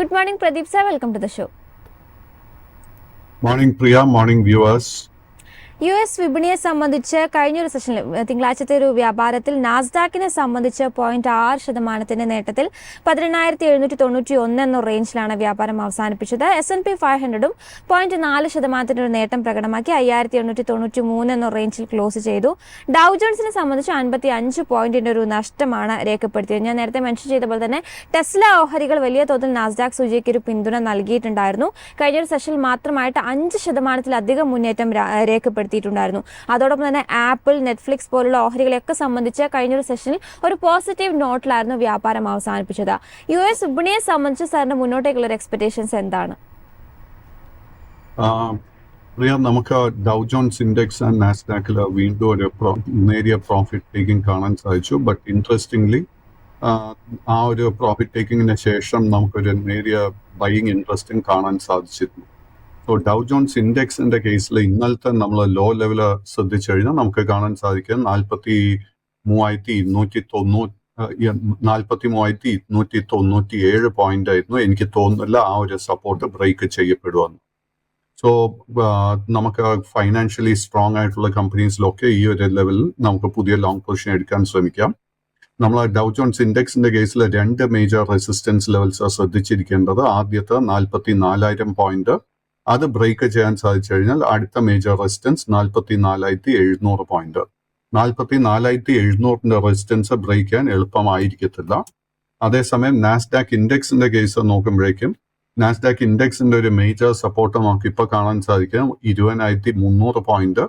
Good morning, Pradeep sir. Welcome to the show. Morning, Priya. Morning, viewers. US വിപണിയെ സംബന്ധിച്ച് കഴിഞ്ഞൊരു സെഷനിൽ തിങ്കളാഴ്ചത്തെ ഒരു വ്യാപാരത്തിൽ നാസ്ഡാക്കിനെ സംബന്ധിച്ച് 0.6% നേട്ടത്തിൽ 18,791 എന്ന റേഞ്ചിലാണ് വ്യാപാരം അവസാനിപ്പിച്ചത്. S&P 500ഉം 0.4% ഒരു നേട്ടം പ്രകടമാക്കി 5,893 എന്ന റേഞ്ചിൽ ക്ലോസ് ചെയ്തു. ഡൗ ജോൺസിനെ സംബന്ധിച്ച് 55 പോയിന്റിന്റെ ഒരു നഷ്ടമാണ് രേഖപ്പെടുത്തിയത്. ഞാൻ നേരത്തെ മെൻഷൻ ചെയ്ത പോലെ തന്നെ ടെസ്ല ഓഹരികൾ വലിയ തോതിൽ നാസ്ഡാക്ക് സൂചിക്ക് ഒരു പിന്തുണ നൽകിയിട്ടുണ്ടായിരുന്നു. കഴിഞ്ഞൊരു സെഷനിൽ മാത്രമായിട്ട് 5%-ലധികം മുന്നേറ്റം രേഖപ്പെടുത്തി. അതോടൊപ്പം തന്നെ ആപ്പിൾ, നെറ്റ്ഫ്ലിക്സ് പോലുള്ള ഓഹരികളെയൊക്കെ സംബന്ധിച്ച് കഴിഞ്ഞൊരു സെഷനിൽ ഒരു പോസിറ്റീവ് നോട്ടിലായിരുന്നു വ്യാപാരം അവസാനിപ്പിച്ചത്. US വിപണിയെ സംബന്ധിച്ച് സാറിന്റെ മുന്നോട്ടേക്കുള്ള എക്സ്പെക്ടേഷൻസ് എന്താണ്? നമുക്ക് ഡൗ ജോൺസ് ഇൻഡെക്സ് ആൻഡ് നാസ്ഡാക്കിൽ വീണ്ടും ഒരു നേരിയ പ്രോഫിറ്റ് ടേക്കിംഗ് കാണാൻ സാധിച്ചു. ബട്ട് ഇൻട്രസ്റ്റിംഗ്ലി ആ ഒരു പ്രോഫിറ്റ് ടേക്കിങ്ങിന് ശേഷം നമുക്കൊരു നേരിയ ബൈയിങ് ഇൻട്രസ്റ്റിംഗ് കാണാൻ സാധിച്ചിരുന്നു. സോ ഡൗ ജോൺസ് ഇൻഡെക്സിന്റെ കേസിൽ ഇന്നലത്തെ നമ്മൾ ലോ ലെവൽ ശ്രദ്ധിച്ചു കഴിഞ്ഞാൽ നമുക്ക് കാണാൻ സാധിക്കും 43,297 പോയിന്റ് ആയിരുന്നു. എനിക്ക് തോന്നുന്നില്ല ആ ഒരു സപ്പോർട്ട് ബ്രേക്ക് ചെയ്യപ്പെടുമെന്ന്. സോ നമുക്ക് ഫൈനാൻഷ്യലി സ്ട്രോങ് ആയിട്ടുള്ള കമ്പനീസിലൊക്കെ ഈ ഒരു ലെവലിൽ നമുക്ക് പുതിയ ലോങ് പൊസിഷൻ എടുക്കാൻ ശ്രമിക്കാം. നമ്മൾ ഡൗ ജോൺസ് ഇൻഡെക്സിന്റെ കേസിൽ 2 മേജർ റെസിസ്റ്റൻസ് ലെവൽസ് ശ്രദ്ധിച്ചിരിക്കേണ്ടത്. ആദ്യത്തെ 44,000 പോയിന്റ്, അത് ബ്രേക്ക് ചെയ്യാൻ സാധിച്ചു കഴിഞ്ഞാൽ അടുത്ത major resistance 44,700 point. 44,700 resistance break ചെയ്യാൻ എളുപ്പമായിരിക്കത്തില്ല. അതേസമയം നാസ്ഡാക്ക് ഇൻഡെക്സിന്റെ കേസ് നോക്കുമ്പോഴേക്കും നാസ്ഡാക്ക് ഇൻഡെക്സിന്റെ ഒരു മേജർ സപ്പോർട്ട് നമുക്ക് ഇപ്പൊ കാണാൻ സാധിക്കും 20,300 പോയിന്റ്.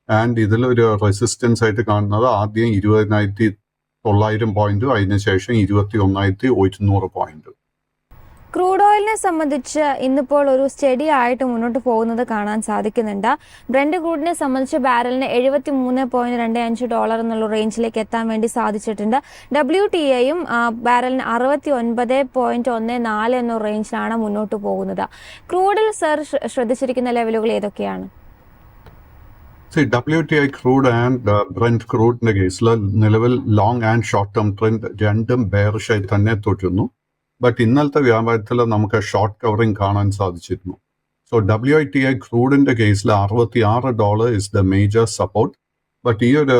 ആൻഡ് ഇതിലൊരു റെസിസ്റ്റൻസ് ആയിട്ട് കാണുന്നത് ആദ്യം 20,900 പോയിന്റും അതിനുശേഷം 21,100 പോയിന്റ്. ക്രൂഡ് ഓയിലിനെ സംബന്ധിച്ച് ഇന്നിപ്പോൾ ഒരു സ്റ്റഡി ആയിട്ട് മുന്നോട്ട് പോകുന്നത് കാണാൻ സാധിക്കുന്നുണ്ട്. ബ്രന്റ് ക്രൂഡിനെ സംബന്ധിച്ച് ബാരലിന് $73.25 എന്നുള്ള റേഞ്ചിലേക്ക് എത്താൻ വേണ്ടി സാധിച്ചിട്ടുണ്ട്. WTIയും ബാരലിന് 69.14 എന്ന റേഞ്ചിലാണ് മുന്നോട്ട് പോകുന്നത്. ക്രൂഡിൽ സർ ശ്രദ്ധിച്ചിരിക്കുന്ന ലെവലുകൾ ഏതൊക്കെയാണ്? WTI ക്രൂഡ് ആൻഡ് ബ്രന്റ് ക്രൂഡിന്റെ കേസിൽ നിലവിൽ long and short term trend രണ്ടും ബെയറിഷായി തന്നെ തുടരുന്നു. ബട്ട് ഇന്നലത്തെ വ്യാപാരത്തിൽ നമുക്ക് ഷോർട്ട് കവറിംഗ് കാണാൻ സാധിച്ചിരുന്നു. സോ WTI ക്രൂഡിന്റെ കേസിൽ $66 is the major support. But ഈ ഒരു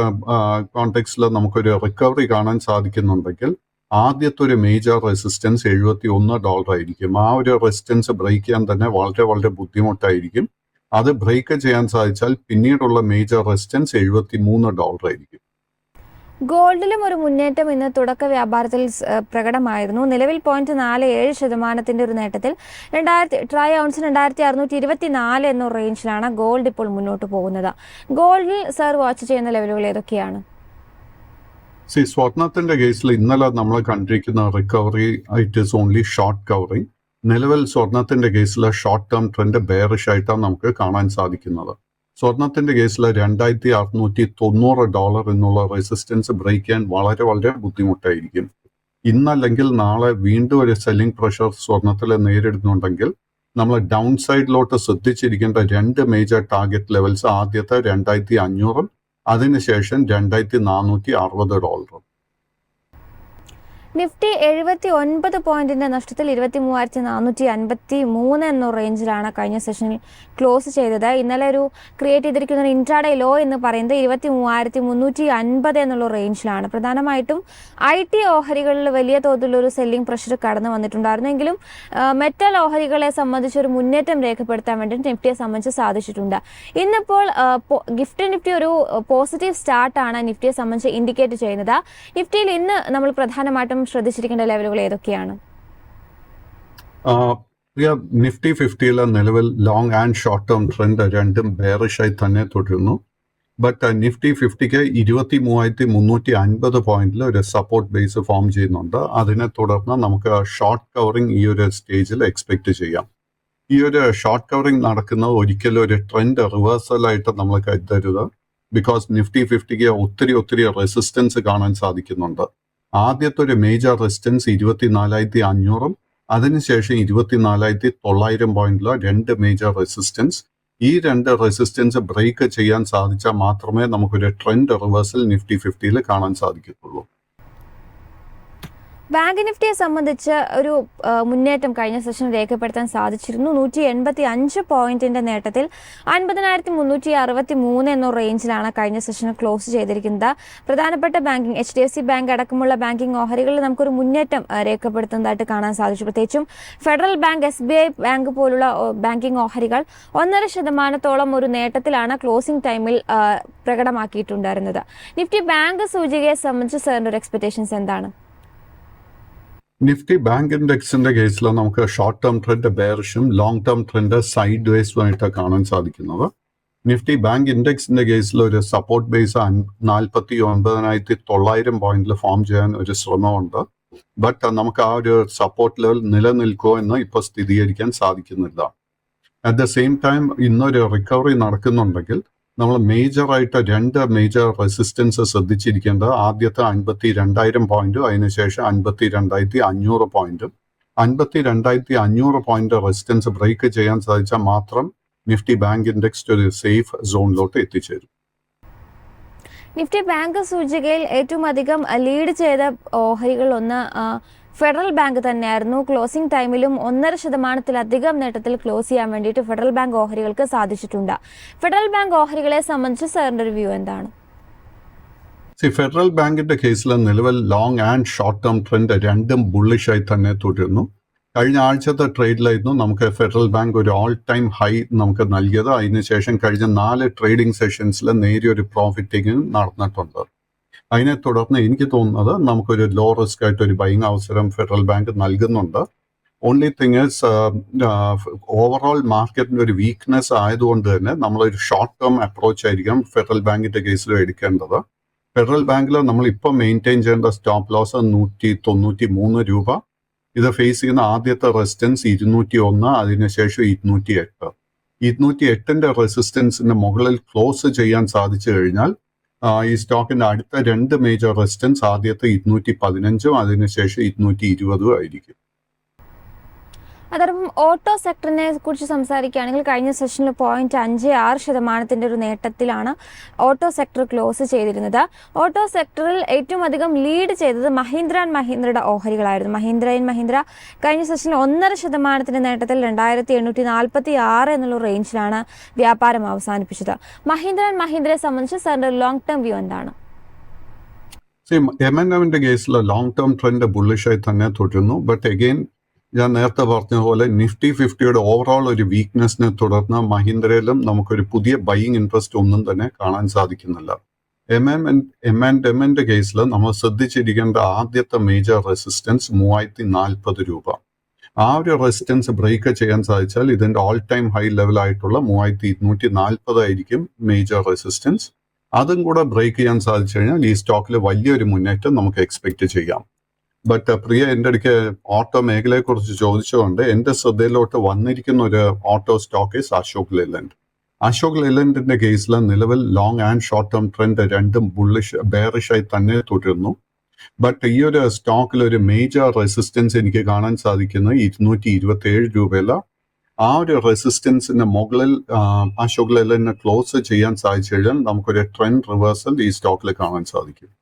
കോണ്ടെക്സ്റ്റിൽ നമുക്കൊരു റിക്കവറി കാണാൻ സാധിക്കുന്നുണ്ടെങ്കിൽ ആദ്യത്തെ ഒരു മേജർ റെസിസ്റ്റൻസ് $71 ആയിരിക്കും. ആ ഒരു റെസിസ്റ്റൻസ് ബ്രേക്ക് ചെയ്യാൻ തന്നെ വളരെ വളരെ ബുദ്ധിമുട്ടായിരിക്കും. അത് ബ്രേക്ക് ചെയ്യാൻ സാധിച്ചാൽ പിന്നീടുള്ള മേജർ റെസിസ്റ്റൻസ് $73 ആയിരിക്കും. ഗോൾഡിലും ഒരു മുന്നേറ്റം ഇന്ന് തുടക്ക വ്യാപാരത്തിൽ പ്രകടമായിരുന്നു. നിലവിൽ 0.47% ഒരു നേട്ടത്തിൽ ട്രൈ ഔൺസിന് 2,624 എന്ന റേഞ്ചിലാണ് ഗോൾഡ് ഇപ്പോൾ മുന്നോട്ട് പോകുന്നത്. ഗോൾഡിൽ സർ വാച്ച് ചെയ്യുന്ന ലെവലുകൾ ഏതൊക്കെയാണ്? സ്വർണത്തിന്റെ കേസിൽ ഇന്നലെ നമ്മൾ കണ്ടിരിക്കുന്ന recovery it is only short covering. നിലവിൽ സ്വർണത്തിന്റെ കേസിൽ ഷോർട്ട് ടേം ട്രെൻഡ് ബെയറിഷ് ആയിട്ടാണ് നമുക്ക് കാണാൻ സാധിക്കുന്നത്. സ്വർണത്തിന്റെ കേസിൽ $2,690 എന്നുള്ള റെസിസ്റ്റൻസ് ബ്രേക്ക് ചെയ്യാൻ വളരെ വളരെ ബുദ്ധിമുട്ടായിരിക്കും. ഇന്നല്ലെങ്കിൽ നാളെ വീണ്ടും ഒരു സെല്ലിംഗ് പ്രഷർ സ്വർണത്തിൽ നേരിടുന്നുണ്ടെങ്കിൽ നമ്മൾ ഡൗൺ സൈഡിലോട്ട് ശ്രദ്ധിച്ചിരിക്കേണ്ട 2 മേജർ ടാർഗറ്റ് ലെവൽസ്. ആദ്യത്തെ 2,500 അതിനുശേഷം $2,460. നിഫ്റ്റി 79 പോയിന്റിന്റെ നഷ്ടത്തിൽ 23,453 എന്ന റേഞ്ചിലാണ് കഴിഞ്ഞ സെഷനിൽ ക്ലോസ് ചെയ്തത്. ഇന്നലെ ഒരു ക്രിയേറ്റ് ചെയ്തിരിക്കുന്ന ഒരു ഇൻട്രാഡേ ലോ എന്ന് പറയുന്നത് 23,350 എന്നുള്ള റേഞ്ചിലാണ്. പ്രധാനമായിട്ടും IT ഓഹരികളിൽ വലിയ തോതിലൊരു സെല്ലിംഗ് പ്രഷർ കടന്നു വന്നിട്ടുണ്ടായിരുന്നെങ്കിലും മെറ്റൽ ഓഹരികളെ സംബന്ധിച്ച് ഒരു മുന്നേറ്റം രേഖപ്പെടുത്താൻ വേണ്ടി നിഫ്റ്റിയെ സംബന്ധിച്ച് സാധിച്ചിട്ടുണ്ട്. ഇന്നിപ്പോൾ നിഫ്റ്റി ഒരു പോസിറ്റീവ് സ്റ്റാർട്ടാണ് നിഫ്റ്റിയെ സംബന്ധിച്ച് ഇൻഡിക്കേറ്റ് ചെയ്യുന്നത്. നിഫ്റ്റിയിൽ ഇന്ന് നമ്മൾ പ്രധാനമായിട്ടും ശ്രദ്ധിച്ചിരിക്കേണ്ട ലെവലുകൾ ഏതൊക്കെയാണ്? നിഫ്റ്റി 50 നിലവിൽ long and short term trend രണ്ടും ബെയറിഷായി തന്നെ തുടരുന്നു. ബട്ട് നിഫ്റ്റി 50ക്ക് 23,350 പോയിന്റിൽ ഒരു സപ്പോർട്ട് ബേസ് ഫോം ചെയ്യുന്നുണ്ട്. അതിനെ തുടർന്ന് നമുക്ക് ഷോർട്ട് കവറിംഗ് ഈ ഒരു സ്റ്റേജിൽ എക്സ്പെക്ട് ചെയ്യാം. ഈ ഒരു ഷോർട്ട് കവറിംഗ് നടക്കുന്നത് ഒരിക്കലും ഒരു ട്രെൻഡ് റിവേഴ്സൽ ആയിട്ട് നമ്മൾ കരുതരുത്. ബിക്കോസ് നിഫ്റ്റി 50ക്ക് ഒത്തിരി റെസിസ്റ്റൻസ് കാണാൻ സാധിക്കുന്നുണ്ട്. ആദ്യത്തെ ഒരു മേജർ റെസിസ്റ്റൻസ് 24,500 അതിനുശേഷം 24,900 പോയിന്റിലെ 2 മേജർ റെസിസ്റ്റൻസ്. ഈ 2 റെസിസ്റ്റൻസ് ബ്രേക്ക് ചെയ്യാൻ സാധിച്ചാൽ മാത്രമേ നമുക്കൊരു ട്രെൻഡ് റിവേഴ്സൽ നിഫ്റ്റി 50 കാണാൻ സാധിക്കത്തുള്ളൂ. ബാങ്ക് നിഫ്റ്റിയെ സംബന്ധിച്ച് ഒരു മുന്നേറ്റം കഴിഞ്ഞ സെഷൻ രേഖപ്പെടുത്താൻ സാധിച്ചിരുന്നു. 185 പോയിന്റിന്റെ നേട്ടത്തിൽ 50,363 എന്ന റേഞ്ചിലാണ് കഴിഞ്ഞ സെഷൻ ക്ലോസ് ചെയ്തിരിക്കുന്നത്. പ്രധാനപ്പെട്ട ബാങ്കിങ് HDFC ബാങ്ക് അടക്കമുള്ള ബാങ്കിങ് ഓഹരികളിൽ നമുക്കൊരു മുന്നേറ്റം രേഖപ്പെടുത്തുന്നതായിട്ട് കാണാൻ സാധിച്ചു. പ്രത്യേകിച്ചും ഫെഡറൽ ബാങ്ക്, SBI ബാങ്ക് പോലുള്ള ബാങ്കിങ് ഓഹരികൾ 1.5% ഒരു നേട്ടത്തിലാണ് ക്ലോസിംഗ് ടൈമിൽ പ്രകടമാക്കിയിട്ടുണ്ടായിരുന്നത്. നിഫ്റ്റി ബാങ്ക് സൂചികയെ സംബന്ധിച്ച് സാറിന്റെ ഒരു എക്സ്പെക്ടേഷൻസ് എന്താണ്? നിഫ്റ്റി ബാങ്ക് ഇൻഡെക്സിന്റെ കേസിൽ നമുക്ക് ഷോർട്ട് ടേം ട്രെൻഡ് ബെയറിഷും ലോങ് ടേം ട്രെൻഡ് സൈഡ് വേസുമായിട്ട് കാണാൻ സാധിക്കുന്നത്. നിഫ്റ്റി ബാങ്ക് ഇൻഡെക്സിന്റെ കേസിൽ ഒരു സപ്പോർട്ട് ബേസ് 49,900 പോയിന്റിൽ ഫോം ചെയ്യാൻ ഒരു ശ്രമമുണ്ട്. ബട്ട് നമുക്ക് ആ ഒരു സപ്പോർട്ട് ലെവൽ നിലനിൽക്കുമോ എന്ന് ഇപ്പോൾ സ്ഥിരീകരിക്കാൻ സാധിക്കുന്നില്ല. അറ്റ് ദ സെയിം ടൈം ഇന്നൊരു റിക്കവറി നടക്കുന്നുണ്ടെങ്കിൽ നമ്മൾ മേജറായിട്ട് 2 മേജർ റെസിസ്റ്റൻസ് ശ്രദ്ധിച്ചിരിക്കേണ്ടത് ആദ്യത്തെ 52,000 പോയിന്റും അതിനുശേഷം 52,500 പോയിന്റും. 52,500 പോയിന്റ് റെസിസ്റ്റൻസ് ബ്രേക്ക് ചെയ്യാൻ സാധിച്ചാൽ മാത്രം നിഫ്റ്റി ബാങ്ക് ഇൻഡെക്സ് ഒരു സേഫ് സോണിലോട്ട് എത്തിച്ചേരും. നിഫ്റ്റി ബാങ്ക് സൂചികയിൽ ഏറ്റവും അധികം ലീഡ് ചെയ്ത ഓഹരികൾ ഒന്ന് ഫെഡറൽ ബാങ്ക് തന്നെയായിരുന്നു. ക്ലോസിംഗ് ടൈമിലും 1.5% നേട്ടത്തിൽ ക്ലോസ് ചെയ്യാൻ വേണ്ടിയിട്ട് ഫെഡറൽ ബാങ്ക് ഓഹരികൾക്ക് സാധിച്ചിട്ടുണ്ട്. ഫെഡറൽ ബാങ്ക് ഓഹരികളെ സംബന്ധിച്ച് സാറിന്റെ ഒരു വ്യൂ എന്താണ്? ഫെഡറൽ ബാങ്കിന്റെ കേസിൽ നിലവിൽ long and short term trend രണ്ടും ബുള്ളിഷായി തന്നെ തുടരുന്നു. കഴിഞ്ഞ ആഴ്ചത്തെ ട്രേഡിലായിരുന്നു നമുക്ക് ഫെഡറൽ ബാങ്ക് ഒരു ഓൾ ടൈം ഹൈ നമുക്ക് നൽകിയത്. അതിനുശേഷം കഴിഞ്ഞ 4 ട്രേഡിംഗ് സെഷൻസിൽ നേരിയൊരു പ്രോഫിറ്റിംഗ് നടന്നിട്ടുണ്ട്. അതിനെ തുടർന്ന് എനിക്ക് തോന്നുന്നത് നമുക്കൊരു ലോ റിസ്ക് ആയിട്ട് ഒരു ബൈങ് അവസരം ഫെഡറൽ ബാങ്ക് നൽകുന്നുണ്ട്. ഓൺലി തിങ് ഇസ് ഓവറോൾ മാർക്കറ്റിന്റെ ഒരു വീക്ക്നെസ് ആയതുകൊണ്ട് തന്നെ നമ്മളൊരു ഷോർട്ട് ടേം അപ്രോച്ച് ആയിരിക്കും ഫെഡറൽ ബാങ്കിന്റെ കേസിലും എടുക്കേണ്ടത്. ഫെഡറൽ ബാങ്കിൽ നമ്മൾ ഇപ്പോൾ മെയിൻറ്റെയിൻ ചെയ്യേണ്ട സ്റ്റോപ്പ് ലോസ് 193 രൂപ. ഇത് ഫേസ് ചെയ്യുന്ന ആദ്യത്തെ റെസിസ്റ്റൻസ് 201, അതിനുശേഷം 208. 208ന്റെ റെസിസ്റ്റൻസിന്റെ മുകളിൽ ക്ലോസ് ചെയ്യാൻ സാധിച്ചു കഴിഞ്ഞാൽ ഈ സ്റ്റോക്കിന്റെ അടുത്ത 2 മേജർ റെസിസ്റ്റൻസ് ആദ്യത്തെ 215 അതിനുശേഷം 220 ആയിരിക്കും. അതോടൊപ്പം ഓട്ടോ സെക്ടറിനെ കുറിച്ച് സംസാരിക്കുകയാണെങ്കിൽ കഴിഞ്ഞ സെഷനിൽ 0.56% ഒരു നേട്ടത്തിലാണ് ഓട്ടോ സെക്ടർ ക്ലോസ് ചെയ്തിരുന്നത്. ഓട്ടോ സെക്ടറിൽ ഏറ്റവും അധികം ലീഡ് ചെയ്തത് മഹീന്ദ്ര ആൻഡ് മഹീന്ദ്രയുടെ ഓഹരികളായിരുന്നു. മഹീന്ദ്ര ആൻഡ് മഹീന്ദ്ര കഴിഞ്ഞ സെഷനിൽ 1.5% നേട്ടത്തിൽ 2,846 എന്നുള്ള റേഞ്ചിലാണ് വ്യാപാരം അവസാനിപ്പിച്ചത്. മഹീന്ദ്ര ആൻഡ് മഹീന്ദ്രയെ സംബന്ധിച്ച് സാറിന്റെ ലോങ് ടേം വ്യൂ എന്താണ്? M&Mന്റെ കേസിൽ ലോങ് ടേം ട്രെൻഡ് ബുള്ളിഷായി തന്നെ തുടരുന്നു. ബട്ട് അഗെയിൻ ഞാൻ നേരത്തെ പറഞ്ഞ പോലെ നിഫ്റ്റി 50യുടെ ഓവറോൾ ഒരു വീക്ക്നെസ്സിനെ തുടർന്ന് മഹീന്ദ്രയിലും നമുക്കൊരു പുതിയ ബൈയിങ് ഇൻട്രസ്റ്റ് ഒന്നും തന്നെ കാണാൻ സാധിക്കുന്നില്ല. M&Mന്റെ കേസിൽ നമ്മൾ ശ്രദ്ധിച്ചിരിക്കേണ്ട ആദ്യത്തെ മേജർ റെസിസ്റ്റൻസ് 3,040 രൂപ. ആ ഒരു റെസിസ്റ്റൻസ് ബ്രേക്ക് ചെയ്യാൻ സാധിച്ചാൽ ഇതിന്റെ ഓൾ ടൈം ഹൈ ലെവലായിട്ടുള്ള 3,240 ആയിരിക്കും മേജർ റെസിസ്റ്റൻസ്. അതും കൂടെ ബ്രേക്ക് ചെയ്യാൻ സാധിച്ചു കഴിഞ്ഞാൽ ഈ സ്റ്റോക്കിൽ വലിയൊരു മുന്നേറ്റം നമുക്ക് എക്സ്പെക്ട് ചെയ്യാം. ബട്ട് പ്രിയ എൻ്റെ അടുക്ക് ഓട്ടോ മേഖലയെ കുറിച്ച് ചോദിച്ചുകൊണ്ട് എൻ്റെ ശ്രദ്ധയിലോട്ട് വന്നിരിക്കുന്ന ഒരു auto stock is Ashok Leyland. Ashok ലെയ്ലൻഡിന്റെ കേസിൽ നിലവിൽ long and short term trend രണ്ടും ബെയറിഷായി തന്നെ തുടരുന്നു. ബട്ട് ഈ ഒരു സ്റ്റോക്കിൽ ഒരു മേജർ റെസിസ്റ്റൻസ് എനിക്ക് കാണാൻ സാധിക്കുന്നത് 227 രൂപയില. ആ ഒരു റെസിസ്റ്റൻസിന്റെ മുകളിൽ അശോക് ലെയ്ലൻഡിനെ ക്ലോസ് ചെയ്യാൻ സാധിച്ചു കഴിഞ്ഞാൽ നമുക്കൊരു ട്രെൻഡ് റിവേഴ്സൽ ഈ സ്റ്റോക്കിൽ കാണാൻ സാധിക്കും.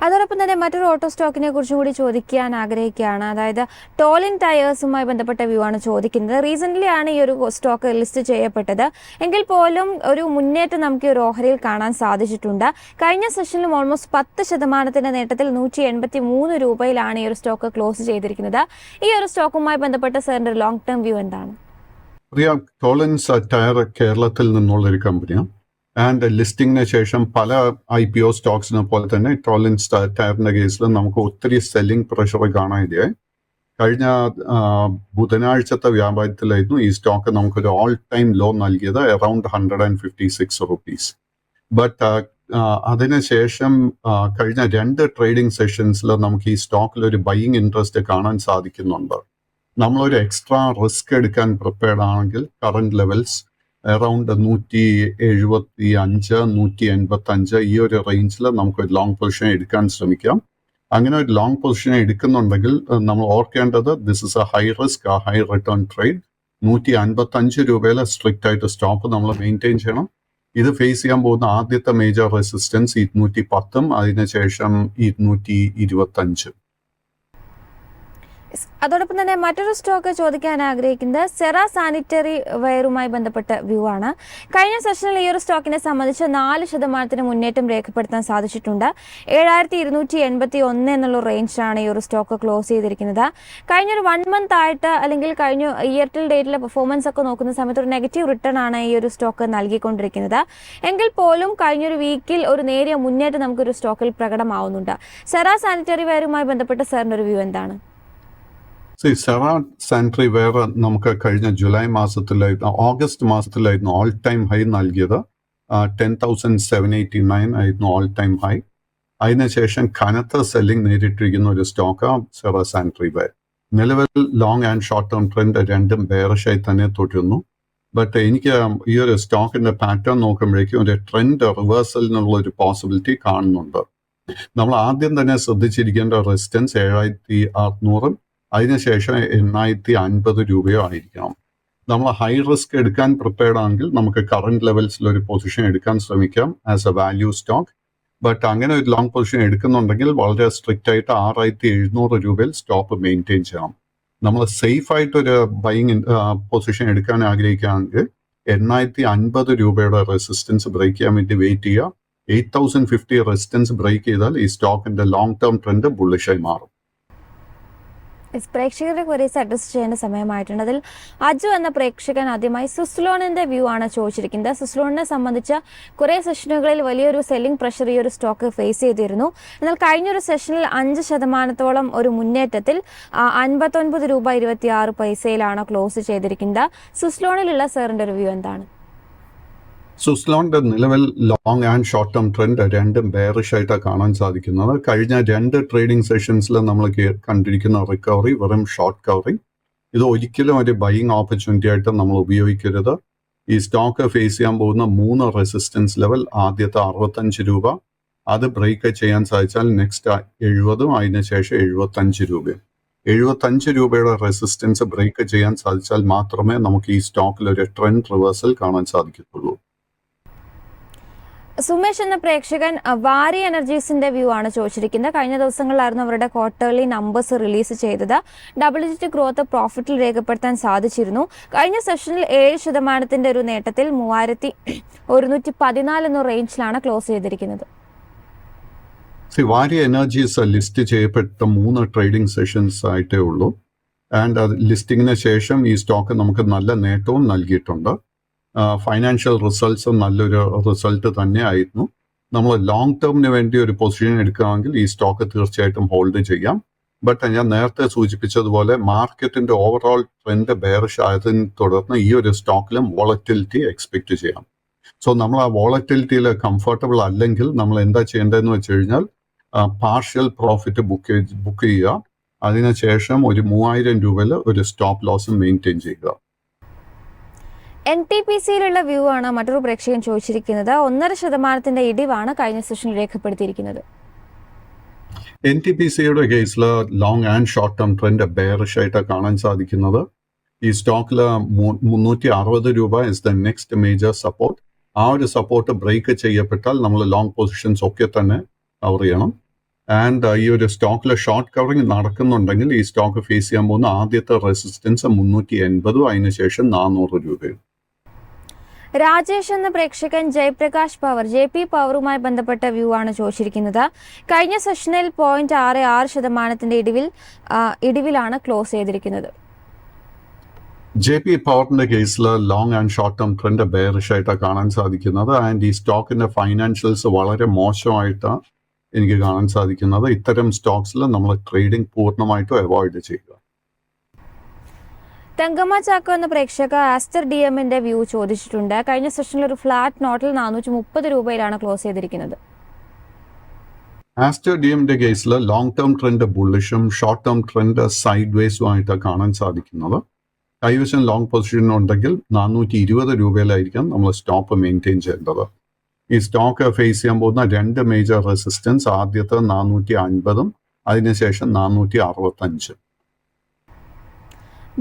അതോടൊപ്പം തന്നെ മറ്റൊരു ഓട്ടോ സ്റ്റോക്കിനെ കുറിച്ചും കൂടി ചോദിക്കാൻ ആഗ്രഹിക്കുകയാണ്. അതായത് ടോളിൻ ടയേഴ്സുമായി ബന്ധപ്പെട്ട വ്യൂ ആണ് ചോദിക്കുന്നത്. റീസെൻ്റ്ലി ആണ് ഈ ഒരു സ്റ്റോക്ക് ലിസ്റ്റ് ചെയ്യപ്പെട്ടത്. എങ്കിൽ പോലും ഒരു മുന്നേറ്റം നമുക്ക് ഈ ഒരു ഓഹരിയിൽ കാണാൻ സാധിച്ചിട്ടുണ്ട്. കഴിഞ്ഞ സെഷനിലും ഓൾമോസ്റ്റ് 10% നേട്ടത്തിൽ 183 രൂപയിലാണ് ഈ ഒരു സ്റ്റോക്ക് ക്ലോസ് ചെയ്തിരിക്കുന്നത്. ഈ ഒരു സ്റ്റോക്കുമായി ബന്ധപ്പെട്ട സാറിൻ്റെ ഒരു ലോങ് ടേം വ്യൂ എന്താണ്? ടോളിൻസ് ടയർ കേരളത്തിൽ നിന്നുള്ളൊരു കമ്പനിയാണ്. ആൻഡ് ലിസ്റ്റിംഗിന് ശേഷം പല IPO സ്റ്റോക്സിനെ പോലെ തന്നെ ടോളിൻസ് ടയറിന്റെ കേസിൽ നമുക്ക് ഒത്തിരി സെല്ലിംഗ് പ്രഷർ കാണാനിടയായി. കഴിഞ്ഞ ബുധനാഴ്ചത്തെ വ്യാപാരത്തിലായിരുന്നു ഈ സ്റ്റോക്ക് നമുക്കൊരു ഓൾ ടൈം ലോ നൽകിയത് അറൌണ്ട് 156 റുപ്പീസ്. ബട്ട് അതിനുശേഷം കഴിഞ്ഞ 2 ട്രേഡിംഗ് സെഷൻസിൽ നമുക്ക് ഈ സ്റ്റോക്കിൽ ഒരു ബൈയിങ് ഇൻട്രസ്റ്റ് കാണാൻ സാധിക്കുന്നുണ്ട്. നമ്മളൊരു എക്സ്ട്രാ റിസ്ക് എടുക്കാൻ പ്രിപ്പയർഡ് ആണെങ്കിൽ കറന്റ് ലെവൽസ് അറൌണ്ട് 175, 185 ഈ ഒരു റേഞ്ചിൽ നമുക്ക് ഒരു ലോങ് പൊസിഷൻ എടുക്കാൻ ശ്രമിക്കാം. അങ്ങനെ ഒരു ലോങ് പൊസിഷൻ എടുക്കുന്നുണ്ടെങ്കിൽ നമ്മൾ ഓർക്കേണ്ടത് this is a high risk high return trade. 155 രൂപയിലെ സ്ട്രിക്റ്റ് ആയിട്ട് സ്റ്റോപ്പ് നമ്മൾ മെയിൻറ്റെയിൻ ചെയ്യണം. ഇത് ഫേസ് ചെയ്യാൻ പോകുന്ന ആദ്യത്തെ മേജർ റെസിസ്റ്റൻസ് 210, അതിനുശേഷം 225. അതോടൊപ്പം തന്നെ മറ്റൊരു സ്റ്റോക്ക് ചോദിക്കാൻ ആഗ്രഹിക്കുന്നത് സെറ സാനിറ്ററി വെയറുമായി ബന്ധപ്പെട്ട വ്യൂ ആണ്. കഴിഞ്ഞ സെഷനിൽ ഈ ഒരു സ്റ്റോക്കിനെ സംബന്ധിച്ച് 4% മുന്നേറ്റം രേഖപ്പെടുത്താൻ സാധിച്ചിട്ടുണ്ട്. 7281 എന്നുള്ള റേഞ്ചിലാണ് ഈ ഒരു സ്റ്റോക്ക് ക്ലോസ് ചെയ്തിരിക്കുന്നത്. കഴിഞ്ഞൊരു 1 മന്ത് ആയിട്ട് അല്ലെങ്കിൽ കഴിഞ്ഞ ഇയർ ടിൽ ഡേറ്റിലെ പെർഫോമൻസ് ഒക്കെ നോക്കുന്ന സമയത്ത് ഒരു നെഗറ്റീവ് റിട്ടേൺ ആണ് ഈ ഒരു സ്റ്റോക്ക് നൽകിക്കൊണ്ടിരിക്കുന്നത്. എങ്കിൽ പോലും കഴിഞ്ഞൊരു വീക്കിൽ ഒരു നേരിയ മുന്നേറ്റം നമുക്കൊരു സ്റ്റോക്കിൽ പ്രകടമാവുന്നുണ്ട്. സെറ സാനിറ്ററി വെയറുമായി ബന്ധപ്പെട്ട സാറിൻ്റെ ഒരു വ്യൂ എന്താണ്? സെറ സാനിറ്ററി വെയർ നമുക്ക് കഴിഞ്ഞ ഓഗസ്റ്റ് മാസത്തിലായിരുന്നു ഓൾ ടൈം ഹൈ നൽകിയത്. 10,789 ആയിരുന്നു ഓൾ ടൈം ഹൈ. അതിനുശേഷം കനത്ത സെല്ലിംഗ് നേരിട്ടിരിക്കുന്ന ഒരു സ്റ്റോക്ക് സെറ സാനിറ്ററി വെയർ. നിലവിൽ long and short term trend രണ്ടും ബെയറിഷായി തന്നെ തുടരുന്നു. ബട്ട് എനിക്ക് ഈ ഒരു സ്റ്റോക്കിന്റെ പാറ്റേൺ നോക്കുമ്പോഴേക്കും ഒരു ട്രെൻഡ് റിവേഴ്സലിനുള്ള ഒരു പോസിബിലിറ്റി കാണുന്നുണ്ട്. നമ്മൾ ആദ്യം തന്നെ ശ്രദ്ധിച്ചിരിക്കേണ്ട റെസിസ്റ്റൻസ് 7,600 അതിനുശേഷം 850 രൂപയോ ആയിരിക്കണം. നമ്മൾ ഹൈ റിസ്ക് എടുക്കാൻ പ്രിപ്പയർഡ് ആണെങ്കിൽ നമുക്ക് കറണ്ട് ലെവൽസിൽ ഒരു പൊസിഷൻ എടുക്കാൻ ശ്രമിക്കാം as A value stock. But അങ്ങനെ ഒരു ലോങ് പൊസിഷൻ എടുക്കുന്നുണ്ടെങ്കിൽ വളരെ സ്ട്രിക്റ്റ് ആയിട്ട് 6,700 രൂപയിൽ സ്റ്റോപ്പ് മെയിൻറ്റെയിൻ ചെയ്യണം. നമ്മൾ സേഫ് ആയിട്ടൊരു ബൈങ് പൊസിഷൻ എടുക്കാൻ ആഗ്രഹിക്കുകയാണെങ്കിൽ 850 രൂപയുടെ റെസിസ്റ്റൻസ് ബ്രേക്ക് ചെയ്യാൻ വേണ്ടി വെയിറ്റ് ചെയ്യുക. 8,050 റെസിസ്റ്റൻസ് ബ്രേക്ക് ചെയ്താൽ ഈ സ്റ്റോക്കിന്റെ ലോങ് ടേം ട്രെൻഡ് ബുള്ളിഷായി മാറും. പ്രേക്ഷകരുടെ ക്വരീസ് അഡ്രസ് ചെയ്യേണ്ട സമയമായിട്ടുണ്ട്. അതിൽ അജു എന്ന പ്രേക്ഷകൻ ആദ്യമായി സുസ്ലോണിന്റെ വ്യൂ ആണ് ചോദിച്ചിരിക്കുന്നത്. സുസ്ലോണിനെ സംബന്ധിച്ച് കുറേ സെഷനുകളിൽ വലിയൊരു സെല്ലിംഗ് പ്രഷർ ഈ ഒരു സ്റ്റോക്ക് ഫേസ് ചെയ്തിരുന്നു. എന്നാൽ കഴിഞ്ഞൊരു സെഷനിൽ 5% ഒരു മുന്നേറ്റത്തിൽ 59 രൂപ 26 ക്ലോസ് ചെയ്തിരിക്കുന്നത്. സുസ്ലോണിലുള്ള സാറിന്റെ ഒരു വ്യൂ എന്താണ്? സുസ്ലോണിന്റെ നിലവിൽ long and short term trend രണ്ടും ബെയറിഷ് ആയിട്ടാണ് കാണാൻ സാധിക്കുന്നത്. കഴിഞ്ഞ 2 ട്രേഡിംഗ് സെഷൻസിൽ നമ്മൾ കണ്ടിരിക്കുന്ന റിക്കവറി വെറും ഷോർട്ട് കവറിങ്. ഇത് ഒരിക്കലും ഒരു ബൈയിങ് ഓപ്പർച്യൂണിറ്റി ആയിട്ട് നമ്മൾ ഉപയോഗിക്കരുത്. ഈ സ്റ്റോക്ക് ഫേസ് ചെയ്യാൻ പോകുന്ന 3 റെസിസ്റ്റൻസ് ലെവൽ, ആദ്യത്തെ 65 രൂപ, അത് ബ്രേക്ക് ചെയ്യാൻ സാധിച്ചാൽ നെക്സ്റ്റ് 70, അതിനുശേഷം 75 രൂപയും. 75 രൂപയുടെ റെസിസ്റ്റൻസ് ബ്രേക്ക് ചെയ്യാൻ സാധിച്ചാൽ മാത്രമേ നമുക്ക് ഈ സ്റ്റോക്കിൽ ഒരു ട്രെൻഡ് റിവേഴ്സൽ കാണാൻ സാധിക്കത്തുള്ളൂ. സുമേഷ് എന്ന പ്രേക്ഷകൻ വാരി എനർജീസിന്റെ വ്യൂ ആണ് ചോദിച്ചിരിക്കുന്നത്. കഴിഞ്ഞ ദിവസങ്ങളിലായിരുന്നു അവരുടെ ക്വാർട്ടർലി നമ്പേഴ്സ് റിലീസ് ചെയ്തത്. ഡബിൾ ഡിജിറ്റ് ഗ്രോത്ത് പ്രോഫിറ്റിൽ രേഖപ്പെടുത്താൻ സാധിച്ചിരുന്നു. കഴിഞ്ഞ സെഷനിൽ 7% ഒരു നേട്ടത്തിൽ 3,114 എന്ന റേഞ്ചിലാണ് ക്ലോസ് ചെയ്തിരിക്കുന്നത്. വാരി എനർജീസ് ലിസ്റ്റ് ചെയ്യപ്പെട്ട 3 ട്രേഡിംഗ് സെഷൻസ് ആയിട്ടേ ഉള്ളൂ. ആൻഡ് ലിസ്റ്റിങ്ങിന് ശേഷം ഈ സ്റ്റോക്ക് നമുക്ക് നല്ല നേട്ടവും നൽകിയിട്ടുണ്ട്. ഫൈനാൻഷ്യൽ റിസൾട്ട്സും നല്ലൊരു റിസൾട്ട് തന്നെ ആയിരുന്നു. നമ്മൾ ലോങ് ടേമിന് വേണ്ടി ഒരു പൊസിഷൻ എടുക്കുകയാണെങ്കിൽ ഈ സ്റ്റോക്ക് തീർച്ചയായിട്ടും ഹോൾഡ് ചെയ്യാം. ബട്ട് ഞാൻ നേരത്തെ സൂചിപ്പിച്ചതുപോലെ മാർക്കറ്റിന്റെ ഓവറോൾ ട്രെൻഡ് ബെയറിഷ് ആയതിനെ തുടർന്ന് ഈ ഒരു സ്റ്റോക്കിലും വോളറ്റിലിറ്റി എക്സ്പെക്ട് ചെയ്യാം. സോ നമ്മൾ ആ വോളറ്റിലിറ്റിയിൽ കംഫർട്ടബിൾ അല്ലെങ്കിൽ നമ്മൾ എന്താ ചെയ്യേണ്ടതെന്ന് വെച്ച് കഴിഞ്ഞാൽ പാർഷ്യൽ പ്രോഫിറ്റ് ബുക്ക് ചെയ്യുക. അതിനുശേഷം ഒരു 3,000 രൂപയിൽ ഒരു സ്റ്റോപ്പ് ലോസും മെയിൻറ്റെയിൻ ചെയ്യുക. NTPCയിലുള്ള വ്യൂ ആണ് മറ്റൊരു പ്രേക്ഷകൻ ചോദിച്ചിരിക്കുന്നത്. 1.5% ഇടിവാണ് കഴിഞ്ഞ സെഷനിൽ രേഖപ്പെടുത്തിയിരിക്കുന്നത്. NTPCയുടെ കേസിൽ long and short term trend bearish ആയിട്ടാണ് കാണാൻ സാധിക്കുന്നത്. ഈ സ്റ്റോക്കിൽ 360 രൂപ is the next major support. ആ ഒരു സപ്പോർട്ട് ബ്രേക്ക് ചെയ്യപ്പെട്ടാൽ നമ്മൾ ലോങ് പൊസിഷൻസ് ഒക്കെ തന്നെ കവർ ചെയ്യണം. ആൻഡ് ഈ ഒരു സ്റ്റോക്കിൽ ഷോർട്ട് കവറിങ് നടക്കുന്നുണ്ടെങ്കിൽ ഈ സ്റ്റോക്ക് ഫേസ് ചെയ്യാൻ പോകുന്ന ആദ്യത്തെ റെസിസ്റ്റൻസ് 380, അതിനുശേഷം 400 രൂപയും. രാജേഷ് എന്ന പ്രേക്ഷകൻ ജയപ്രകാശ് പവർ JP പവറുമായി ബന്ധപ്പെട്ട വ്യൂ ആണ് ചോദിച്ചിരിക്കുന്നത്. കഴിഞ്ഞ സെഷനിൽ 0.66% ഇടിവിലാണ് ക്ലോസ് ചെയ്തിരിക്കുന്നത്. JP പവറിന്റെ കേസിൽ long and short term trend bearish ആയിട്ടാണ് കാണാൻ സാധിക്കുന്നത്. ആൻഡ് ഈ സ്റ്റോക്കിന്റെ ഫൈനാൻഷ്യൽസ് വളരെ മോശമായിട്ടാണ് എനിക്ക് കാണാൻ സാധിക്കുന്നത്. ഇത്തരം സ്റ്റോക്സിൽ നമ്മൾ ട്രേഡിംഗ് പൂർണ്ണമായിട്ടും അവോയ്ഡ് ചെയ്യുക. തങ്കമ്മ ചാക്കോ എന്ന പ്രേക്ഷക ആസ്റ്റർ DMന്റെ വ്യൂ ചോദിച്ചിട്ടുണ്ട്. കഴിഞ്ഞ സെഷനിൽ ഒരു ഫ്ലാറ്റ് നോട്ടിൽ 430 രൂപയിലാണ് ക്ലോസ് ചെയ്തിരിക്കുന്നത്. ആസ്റ്റർ DMന്റെ കേസിൽ ലോങ് ടേം ട്രെൻഡ് ബുള്ളിഷും ഷോർട്ട് ടേം ട്രെൻഡ് സൈഡ് വേസും ആയിട്ടാണ് കാണാൻ സാധിക്കുന്നത്. കൈവശം ലോങ് പൊസിഷൻ ഉണ്ടെങ്കിൽ 420 രൂപയിലായിരിക്കും നമ്മൾ സ്റ്റോപ്പ് മെയിൻറ്റെയിൻ ചെയ്യേണ്ടത്. ഈ സ്റ്റോക്ക് ഫേസ് ചെയ്യാൻ പോകുന്ന 2 മേജർ റെസിസ്റ്റൻസ്, ആദ്യത്തെ 450, അതിനുശേഷം 465.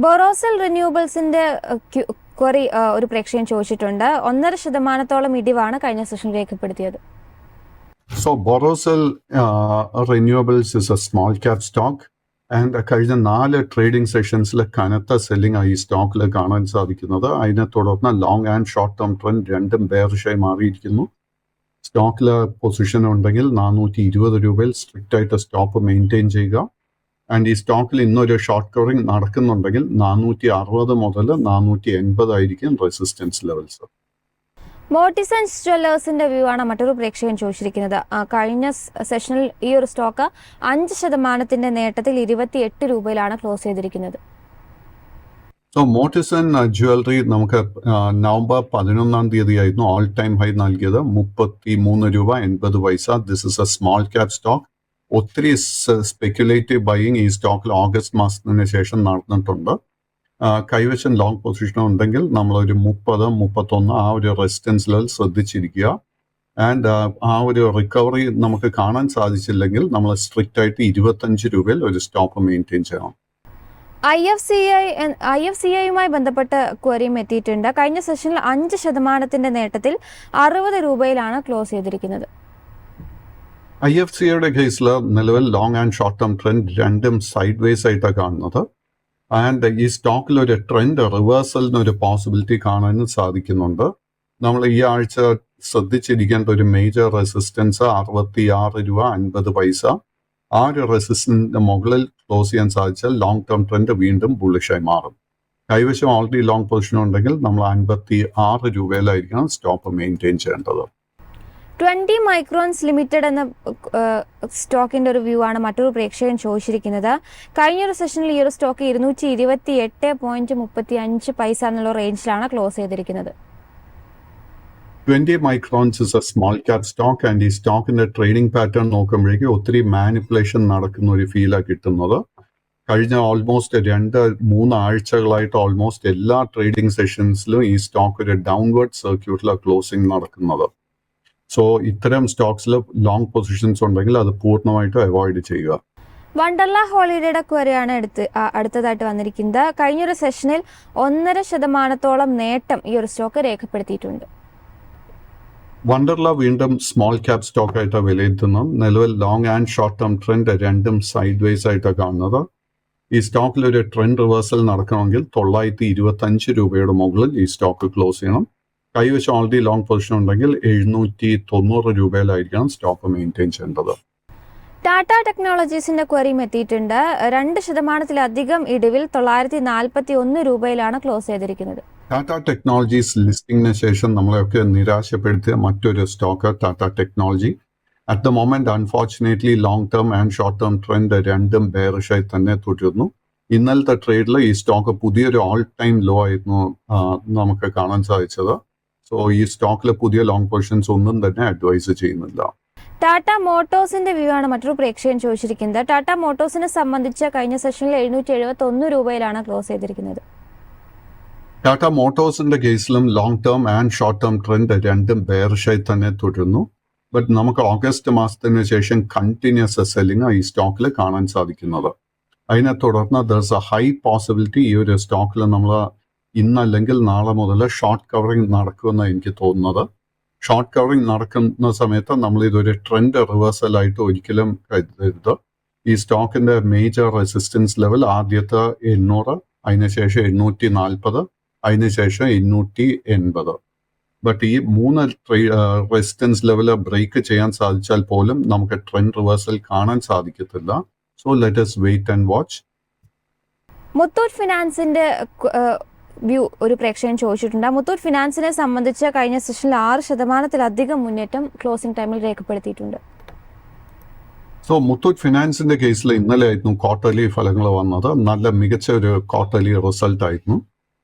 ബൊറോസൽ റിന്യൂവബിൾസിന്റെ ക്വറി ഒരു പ്രേക്ഷകൻ ചോദിച്ചിട്ടുണ്ട്. 1.5% ഇടിവാണ് കഴിഞ്ഞ സെഷൻ രേഖപ്പെടുത്തിയത്. So Borosil Renewables is a small cap stock. And കഴിഞ്ഞ 4 ട്രേഡിംഗ് സെഷൻസിൽ കനത്ത സെല്ലിംഗ് ഈ സ്റ്റോക്കിൽ കാണാൻ സാധിക്കുന്നത്. അതിനെ തുടർന്ന് long and short term trend രണ്ടും ബെയറിഷായി മാറിയിരിക്കുന്നു. സ്റ്റോക്കിൽ പൊസിഷൻ ഉണ്ടെങ്കിൽ 420 രൂപയിൽ സ്ട്രിക്റ്റ് ആയിട്ട് സ്റ്റോപ്പ് മെയിൻറ്റെയിൻ ചെയ്യുക. ആൻഡ് ഈ സ്റ്റോക്കിൽ ഇന്നൊരു ഷോർട്ട് കവറിംഗ് നടക്കുന്നുണ്ടെങ്കിൽ 460 മുതൽ 480 ആയിരിക്കും റെസിസ്റ്റൻസ് ലെവൽസ്. മോർട്ടിസൺസ് ജ്വല്ലേഴ്സിന്റെ വ്യൂ ആണ് മറ്റൊരു പ്രേക്ഷകൻ ചോദിച്ചിരിക്കുന്നത്. കഴിഞ്ഞ സെഷനിൽ ഈ ഒരു സ്റ്റോക്ക് 5% നേട്ടത്തിൽ 28 രൂപയിലാണ് ക്ലോസ് ചെയ്തിരിക്കുന്നത്. സോ മോർട്ടിസൺ ജ്വല്ലറി നമുക്ക് നവംബർ 11 ആയിരുന്നു ഓൾ ടൈം ഹൈ നൽകിയത് 33 രൂപ 80 പൈസ. This is A small cap stock. ഒത്തിരി സ്പെക്യുലേറ്റീവ് ബൈയിങ് ഈ സ്റ്റോക്കിൽ ഓഗസ്റ്റ് മാസത്തിന് ശേഷം നടന്നിട്ടുണ്ട്. കൈവശം ലോങ് പൊസിഷൻ ഉണ്ടെങ്കിൽ നമ്മളൊരു 30-31 ആ ഒരു റെസിസ്റ്റൻസ് ലെവൽ ശ്രദ്ധിച്ചിരിക്കുക. ആൻഡ് ആ ഒരു റിക്കവറി നമുക്ക് കാണാൻ സാധിച്ചില്ലെങ്കിൽ നമ്മൾ സ്ട്രിക്റ്റ് ആയിട്ട് 25 രൂപയിൽ ഒരു സ്റ്റോപ്പ് മെയിൻറ്റെയിൻ ചെയ്യണം. IFCI ബന്ധപ്പെട്ട് ക്വറിയും എത്തിയിട്ടുണ്ട്. കഴിഞ്ഞ സെഷനിൽ 5% നേട്ടത്തിൽ 60 രൂപയിലാണ് ക്ലോസ് ചെയ്തിരിക്കുന്നത്. IFCIയുടെ കേസിൽ നിലവിൽ long and short term trend രണ്ടും സൈഡ് വേസ് ആയിട്ടാണ് കാണുന്നത്. ആൻഡ് ഈ സ്റ്റോക്കിൽ ഒരു ട്രെൻഡ് റിവേഴ്സലിന് ഒരു പോസിബിലിറ്റി കാണാൻ സാധിക്കുന്നുണ്ട്. നമ്മൾ ഈ ആഴ്ച ശ്രദ്ധിച്ചിരിക്കേണ്ട ഒരു മേജർ റെസിസ്റ്റൻസ് 66 രൂപ 50 പൈസ. ആ ഒരു റെസിസ്റ്റൻസിന്റെ മുകളിൽ ക്ലോസ് ചെയ്യാൻ സാധിച്ചാൽ ലോങ് ടേം ട്രെൻഡ് വീണ്ടും ബുള്ളിഷായി മാറും. കൈവശം ഓൾറെഡി ലോങ് പൊസിഷൻ ഉണ്ടെങ്കിൽ നമ്മൾ 56 രൂപയിലായിരിക്കണം സ്റ്റോപ്പ് മെയിൻറ്റെയിൻ ചെയ്യേണ്ടത്. 20 മൈക്രോൺസ് ലിമിറ്റഡ് എന്ന സ്റ്റോക്കിന്റെ ഒരു വ്യൂ ആണ് മറ്റൊരു പ്രേക്ഷകൻ ചോദിച്ചിരിക്കുന്നത്. കഴിഞ്ഞൊരു സെഷനിൽ ഈ ഒരു സ്റ്റോക്ക് 228.35 പൈസ എന്നുള്ള റേഞ്ചിലാണ് ക്ലോസ് ചെയ്തിരിക്കുന്നത്. 20 microns is A small cap stock. And ഈ സ്റ്റോക്കിന്റെ ട്രേഡിംഗ് പാറ്റേൺ നോക്കുമ്പോഴേക്കും ഒത്തിരി മാനിപ്പുലേഷൻ നടക്കുന്ന ഒരു ഫീലാണ് കിട്ടുന്നത്. കഴിഞ്ഞ ഓൾമോസ്റ്റ് 2-3 ആഴ്ചകളായിട്ട് ഓൾമോസ്റ്റ് എല്ലാ ട്രേഡിംഗ് സെഷൻസിലും ഈ സ്റ്റോക്ക് ഒരു ഡൗൺവേർഡ് സർക്യൂട്ടിലാണ് ക്ലോസിംഗ് നടക്കുന്നത്. സോ ഇത്തരം സ്റ്റോക്സിൽ ലോങ് പൊസിഷൻസ് ഉണ്ടെങ്കിൽ അത് പൂർണ്ണമായിട്ടും അവോയ്ഡ് ചെയ്യുക. വണ്ടർല ഹോളിഡേയുടെ ക്വറിയാണ് അടുത്തതായിട്ട് വന്നിരിക്കുന്നത്. കഴിഞ്ഞൊരു സെഷനിൽ 1.5% നേട്ടം ഈ ഒരു സ്റ്റോക്ക് രേഖപ്പെടുത്തിയിട്ടുണ്ട്. വണ്ടർല വീണ്ടും സ്മോൾ ക്യാപ് സ്റ്റോക്ക് ആയിട്ടാണ് വിലയിരുത്തുന്നത്. നിലവിൽ long and short term trend രണ്ടും സൈഡ് വേസ് ആയിട്ടാണ് കാണുന്നത്. ഈ സ്റ്റോക്കിൽ ഒരു ട്രെൻഡ് റിവേഴ്സൽ നടക്കണമെങ്കിൽ 925 രൂപയുടെ മുകളിൽ ഈ സ്റ്റോക്ക് ക്ലോസ് ചെയ്യണം. കൈവശം ഓൾറെഡി ലോങ് പൊസിഷൻ ഉണ്ടെങ്കിൽ 790 രൂപയിലായിരിക്കണം സ്റ്റോക്ക് മെയിൻറ്റെയിൻ ചെയ്യേണ്ടത്. ടാറ്റ ടെക്നോളജീസിന്റെ ക്വറിയും എത്തിയിട്ടുണ്ട്. 2% ഇടിവിൽ 941 രൂപയിലാണ് ക്ലോസ് ചെയ്തിരിക്കുന്നത്. ടാറ്റ ടെക്നോളജീസ് ലിസ്റ്റിംഗിന് ശേഷം നമ്മളെയൊക്കെ നിരാശപ്പെടുത്തിയ മറ്റൊരു stock Tata technology. At the moment unfortunately long term and short term trend രണ്ടും ബെയറിഷായി തന്നെ തുടരുന്നു. ഇന്നലത്തെ ട്രേഡിൽ ഈ സ്റ്റോക്ക് പുതിയൊരു ഓൾ ടൈം ലോ ആയിരുന്നു നമുക്ക് കാണാൻ സാധിച്ചത്. സോ ഈ സ്റ്റോക്കിലെ പുതിയ ലോങ് പൊസിഷൻസ് ഒന്നും തന്നെ അഡ്വൈസ് ചെയ്യുന്നില്ല. ടാറ്റ മോട്ടോഴ്സിന്റെ വ്യൂ ആണ് മറ്റൊരു പ്രേക്ഷകൻ ചോദിച്ചിരിക്കുന്നത്. ടാറ്റ മോട്ടോഴ്സിനെ സംബന്ധിച്ച് കഴിഞ്ഞ സെഷനിൽ 771 രൂപയിലാണ് ക്ലോസ് ചെയ്തിരിക്കുന്നത്. ടാറ്റ മോട്ടോഴ്സിന്റെ കേസിലും long term and short term trend രണ്ടും ബെയറിഷായി തന്നെ തുടരുന്നു. ബട്ട് നമുക്ക് ഓഗസ്റ്റ് മാസത്തിന് ശേഷം കണ്ടിന്യൂസ് സെല്ലിംഗ് ഈ സ്റ്റോക്കിൽ കാണാൻ സാധിക്കുന്നത്. അതിനെ തുടർന്ന് ദർസ് എ ഹൈ പോസിബിലിറ്റി ഈ ഒരു സ്റ്റോക്കിൽ നമ്മൾ ഇന്നല്ലെങ്കിൽ നാളെ മുതൽ ഷോർട്ട് കവറിംഗ് നടക്കുമെന്നാണ് എനിക്ക് തോന്നുന്നത്. ഷോർട്ട് കവറിംഗ് നടക്കുന്ന സമയത്ത് നമ്മൾ ഇതൊരു ട്രെൻഡ് റിവേഴ്സൽ ആയിട്ട് ഒരിക്കലും കരുതരുത്. ഈ സ്റ്റോക്കിന്റെ മേജർ റെസിസ്റ്റൻസ് ലെവൽ ആദ്യത്തെ 800, അതിനുശേഷം 840, അതിനുശേഷം 880. ബട്ട് ഈ 3 റെസിസ്റ്റൻസ് ലെവൽ ബ്രേക്ക് ചെയ്യാൻ സാധിച്ചാൽ പോലും നമുക്ക് ട്രെൻഡ് റിവേഴ്സൽ കാണാൻ സാധിക്കത്തില്ല. So let us wait and watch. Muthoot ഫിനാൻസിന്റെ വ്യൂ ഒരു പ്രേക്ഷകൻ ചോദിച്ചിട്ടുണ്ട്. മുത്തൂറ്റ് ഫിനാൻസിനെ സംബന്ധിച്ച് കഴിഞ്ഞ സെഷനിൽ 6%-ലധികം മുന്നേറ്റം ക്ലോസിംഗ് ടൈമിൽ രേഖപ്പെടുത്തിയിട്ടുണ്ട്. സോ മുത്തൂറ്റ് ഫിനാൻസിന്റെ കേസിൽ ഇന്നലെ ആയിരുന്നു ക്വാർട്ടർലി ഫലങ്ങൾ വന്നത്. നല്ല മികച്ച ഒരു ക്വാർട്ടർലി റിസൾട്ട് ആയിരുന്നു.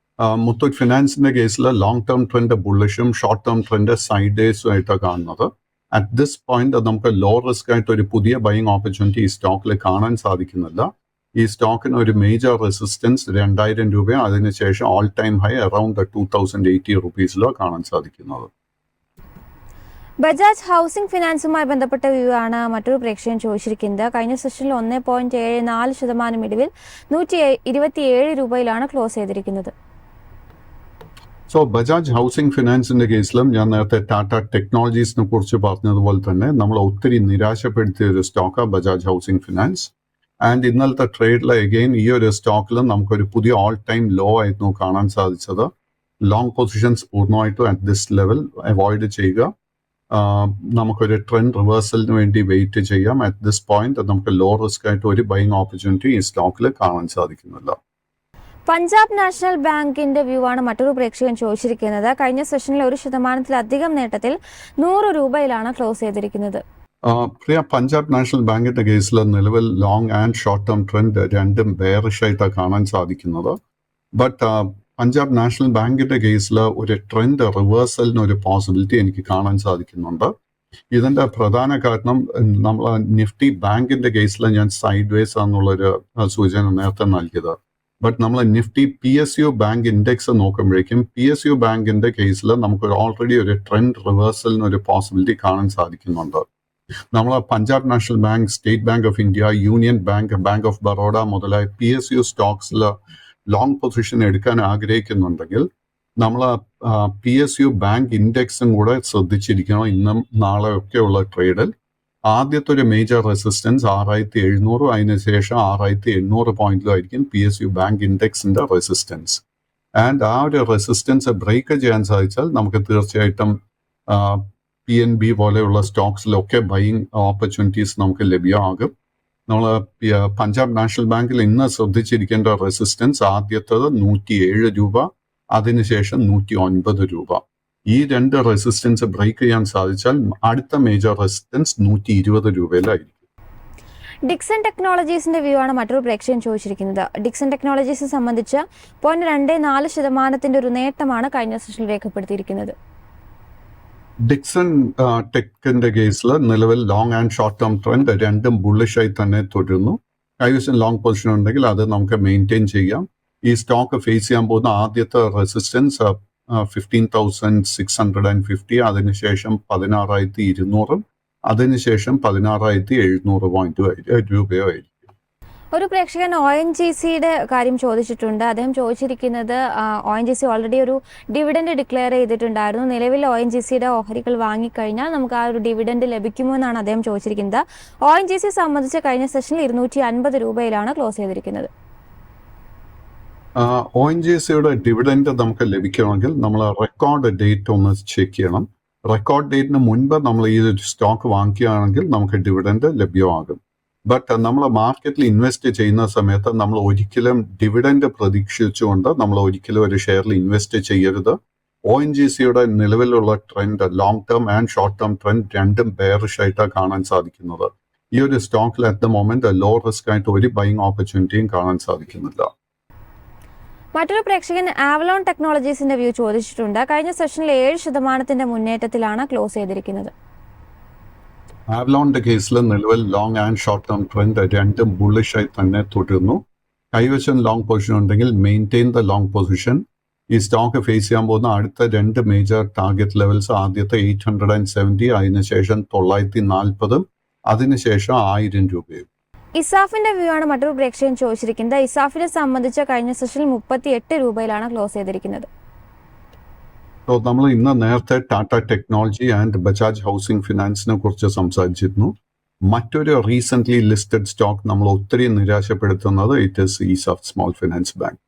മുത്തൂറ്റ് ഫിനാൻസിന്റെ കേസിൽ ലോങ് ടേം ട്രെൻഡ് ബുള്ളിഷും ഷോർട്ട് ടേം ട്രെൻഡ് സൈഡ് ഡേയ്സും ആയിട്ടാണ് കാണുന്നത്. അറ്റ് ദിസ് പോയിന്റ് നമുക്ക് ലോ റിസ്ക് ആയിട്ട് ഒരു പുതിയ ബൈയിങ് ഓപ്പർച്യൂണിറ്റി ഈ സ്റ്റോക്കിൽ കാണാൻ സാധിക്കുന്നില്ല. ഈ സ്റ്റോക്കിന് ഒരു മേജർ റെസിസ്റ്റൻസ് 2000 രൂപയും അതിനുശേഷം ഓൾ ടൈം ഹൈ അറൌണ്ട് 2080 റുപ്പീസിലോ കാണാൻ സാധിക്കുന്നത്. ബജാജ് ഹൗസിംഗ് ഫിനാൻസുമായി ബന്ധപ്പെട്ട വ്യൂ ആണ് മറ്റൊരു പ്രേക്ഷകൻ ചോദിച്ചിരിക്കുന്നത്. കഴിഞ്ഞ സെഷനിൽ 1.74% ഇടിവിൽ 127 രൂപയിലാണ് ക്ലോസ് ചെയ്തിരിക്കുന്നത്. സോ ബജാജ് ഹൗസിംഗ് ഫിനാൻസിന്റെ കേസിലും ഞാൻ നേരത്തെ ടാറ്റ ടെക്നോളജീസിനെ കുറിച്ച് പറഞ്ഞതുപോലെ തന്നെ നമ്മൾ ഒത്തിരി നിരാശപ്പെടുത്തിയ ഒരു സ്റ്റോക്കാണ് ബജാജ് ഹൗസിംഗ് ഫിനാൻസ്. ആൻഡ് ഇന്നലത്തെ ട്രേഡിൽ അഗെയിൻ ഈ ഒരു സ്റ്റോക്കിൽ നമുക്കൊരു പുതിയ ഓൾ ടൈം ലോ ആയിരുന്നു കാണാൻ സാധിച്ചത്. ലോങ് പൊസിഷൻസ് പൂർണ്ണമായിട്ടും അറ്റ് ദിസ് ലെവൽ അവോയ്ഡ് ചെയ്യുക. നമുക്കൊരു ട്രെൻഡ് റിവേഴ്സലിന് വേണ്ടി വെയിറ്റ് ചെയ്യാം. അറ്റ് ദിസ് പോയിന്റ് നമുക്ക് ലോ റിസ്ക് ആയിട്ട് ഒരു ബൈങ് ഓപ്പർച്യൂണിറ്റി ഈ സ്റ്റോക്കിൽ കാണാൻ സാധിക്കുന്നില്ല. പഞ്ചാബ് നാഷണൽ ബാങ്കിന്റെ വ്യൂ ആണ് മറ്റൊരു പ്രേക്ഷകൻ ചോദിച്ചിരിക്കുന്നത്. കഴിഞ്ഞ സെഷനിൽ 1%-ലധികം നേട്ടത്തിൽ 100 രൂപയിലാണ് ക്ലോസ് ചെയ്തിരിക്കുന്നത്. പ്രിയ, പഞ്ചാബ് നാഷണൽ ബാങ്കിന്റെ കേസിൽ നിലവിൽ long and short term trend രണ്ടും ബെയറിഷ് ആയിട്ടാണ് കാണാൻ സാധിക്കുന്നത്. ബട്ട് പഞ്ചാബ് നാഷണൽ ബാങ്കിന്റെ കേസിൽ ഒരു ട്രെൻഡ് റിവേഴ്സലിന് ഒരു പോസിബിലിറ്റി എനിക്ക് കാണാൻ സാധിക്കുന്നുണ്ട്. ഇതിന്റെ പ്രധാന കാരണം നമ്മൾ നിഫ്റ്റി ബാങ്കിന്റെ കേസിൽ ഞാൻ സൈഡ് വേസ് ആണെന്നുള്ളൊരു സൂചന നേരത്തെ നൽകിയത്. ബട്ട് നമ്മൾ നിഫ്റ്റി PSU ബാങ്ക് ഇൻഡെക്സ് നോക്കുമ്പോഴേക്കും PSU ബാങ്കിന്റെ കേസിൽ നമുക്ക് ഓൾറെഡി ഒരു ട്രെൻഡ് റിവേഴ്സലിന് ഒരു പോസിബിലിറ്റി കാണാൻ സാധിക്കുന്നുണ്ട്. നമ്മൾ Punjab national bank, state bank of India, union bank, bank of Baroda മുതലായ PSU സ്റ്റോക്സിൽ ലോങ് പൊസിഷൻ എടുക്കാൻ ആഗ്രഹിക്കുന്നുണ്ടെങ്കിൽ നമ്മൾ PSU ബാങ്ക് ഇൻഡെക്സും കൂടെ ശ്രദ്ധിച്ചിരിക്കണം. ഇന്നും നാളെ ഒക്കെയുള്ള ട്രേഡിൽ ആദ്യത്തെ ഒരു മേജർ റെസിസ്റ്റൻസ് 6700, അതിനുശേഷം 6800 പോയിന്റിലായിരിക്കും PSU ബാങ്ക് ഇൻഡെക്സിന്റെ റെസിസ്റ്റൻസ്. ആൻഡ് ആ ഒരു റെസിസ്റ്റൻസ് ബ്രേക്ക് ചെയ്യാൻ സാധിച്ചാൽ നമുക്ക് തീർച്ചയായിട്ടും PNB പോലെയുള്ള സ്റ്റോക്സിലൊക്കെ ബൈയിങ് ഓപ്പർച്യൂണിറ്റീസ് നമുക്ക് ലഭ്യമാകും. നമ്മൾ പഞ്ചാബ് നാഷണൽ ബാങ്കിൽ ഇന്ന് ശ്രദ്ധിച്ചിരിക്കേണ്ട റെസിസ്റ്റൻസ് ആദ്യത്തേത് 107 രൂപ, അതിനുശേഷം 109 രൂപ. ഈ രണ്ട് റെസിസ്റ്റൻസ് ബ്രേക്ക് ചെയ്യാൻ സാധിച്ചാൽ അടുത്ത മേജർ റെസിസ്റ്റൻസ് 120 രൂപയിലായിരിക്കും. ഡിക്സൺ ടെക്നോളജീസിന്റെ വ്യൂ ആണ് മറ്റൊരു പ്രേക്ഷകൻ ചോദിച്ചിരിക്കുന്നത്. ഡിക്സൺ ടെക്നോളജീസിനെ സംബന്ധിച്ച് 0.24% ഒരു നേട്ടമാണ് കഴിഞ്ഞ സെഷനിൽ രേഖപ്പെടുത്തിയിരിക്കുന്നത്. ഡിക്സൺ ടെക്കിന്റെ കേസിൽ നിലവിൽ long and short term trend രണ്ടും ബുള്ളിഷായി തന്നെ തുടരുന്നു. കൈവശം ലോങ് പൊസിഷൻ ഉണ്ടെങ്കിൽ അത് നമുക്ക് മെയിൻറ്റെയിൻ ചെയ്യാം. ഈ സ്റ്റോക്ക് ഫേസ് ചെയ്യാൻ പോകുന്ന ആദ്യത്തെ റെസിസ്റ്റൻസ് 15,650, അതിനുശേഷം 16,200, അതിനുശേഷം 16,700 രൂപയോ ആയിരിക്കും. ഒരു പ്രേക്ഷകൻ ONGCയുടെ കാര്യം ചോദിച്ചിട്ടുണ്ട്. അദ്ദേഹം ചോദിച്ചിരിക്കുന്നത് ONGC ഓൾറെഡി ഒരു ഡിവിഡൻഡ് ഡിക്ലെയർ ചെയ്തിട്ടുണ്ടായിരുന്നു. നിലവിൽ ONGCയുടെ ഓഹരികൾ വാങ്ങിക്കഴിഞ്ഞാൽ നമുക്ക് ആ ഒരു ഡിവിഡൻഡ് ലഭിക്കുമോ എന്നാണ് അദ്ദേഹം ചോദിച്ചിരിക്കുന്നത്. ONGC സംബന്ധിച്ച് കഴിഞ്ഞ സെഷനിൽ 250 രൂപയിലാണ് ക്ലോസ് ചെയ്തിരിക്കുന്നത്. ONGCയുടെ ഡിവിഡൻഡ് നമുക്ക് ലഭിക്കണമെങ്കിൽ നമ്മൾ റെക്കോർഡ് ഡേറ്റ് ഒന്ന് ചെക്ക് ചെയ്യണം. റെക്കോർഡ് ഡേറ്റിന് മുൻപ് നമ്മൾ ഈ സ്റ്റോക്ക് വാങ്ങിക്കുകയാണെങ്കിൽ നമുക്ക് ഡിവിഡൻഡ് ലഭ്യമാകും. ബട്ട് നമ്മൾ മാർക്കറ്റിൽ ഇൻവെസ്റ്റ് ചെയ്യുന്ന സമയത്ത് നമ്മൾ ഒരിക്കലും ഡിവിഡൻഡ് പ്രതീക്ഷിച്ചുകൊണ്ട് നമ്മൾ ഒരിക്കലും ഒരു ഷെയറിൽ ഇൻവെസ്റ്റ് ചെയ്യരുത്. ONGCയുടെ നിലവിലുള്ള trend, long term and short term trend രണ്ടും ബെയറിഷ് ആയിട്ടാണ് കാണാൻ സാധിക്കുന്നത്. ഈ ഒരു സ്റ്റോക്കിൽ at the moment low risk ആയിട്ട് ഒരു ബൈങ് ഓപ്പർച്യൂണിറ്റിയും കാണാൻ സാധിക്കുന്നില്ല. മറ്റൊരു പ്രേക്ഷകൻ ആവലോൺ ടെക്നോളജീസിന്റെ വ്യൂ ചോദിച്ചിട്ടുണ്ട്. കഴിഞ്ഞ സെഷനിൽ 7% മുന്നേറ്റത്തിലാണ് ക്ലോസ് ചെയ്തിരിക്കുന്നത്. ആവലോണിന്റെ കേസിൽ നിലവിൽ long and short term trend രണ്ടും ബുള്ളിഷായി തന്നെ തുടരുന്നു. കൈവശം ലോങ് പൊസിഷൻ ഉണ്ടെങ്കിൽ മെയിൻറ്റെയിൻ ദ ലോങ് പൊസിഷൻ. ഈ സ്റ്റോക്ക് ഫേസ് ചെയ്യാൻ പോകുന്ന അടുത്ത രണ്ട് മേജർ ടാർഗറ്റ് ലെവൽസ് ആദ്യത്തെ 870, അതിനുശേഷം 940, അതിനുശേഷം 1000 രൂപയും. ഇസാഫിന്റെ വ്യൂ ആണ് മറ്റൊരു പ്രേക്ഷകൻ ചോദിച്ചിരിക്കുന്നത്. ഇസാഫിനെ സംബന്ധിച്ച് കഴിഞ്ഞ സെഷനിൽ 38 രൂപയിലാണ് ക്ലോസ് ചെയ്തിരിക്കുന്നത്. നമ്മൾ ഇന്ന് നേരത്തെ Tata technology and Bajaj housing ഫിനാൻസിനെ കുറിച്ച് സംസാരിച്ചിരുന്നു. മറ്റൊരു റീസെന്റ് ലിസ്റ്റഡ് സ്റ്റോക്ക് നമ്മൾ ഒത്തിരി നിരാശപ്പെടുത്തുന്നത് ഇസാഫ് സ്മോൾ ഫിനാൻസ് ബാങ്ക്.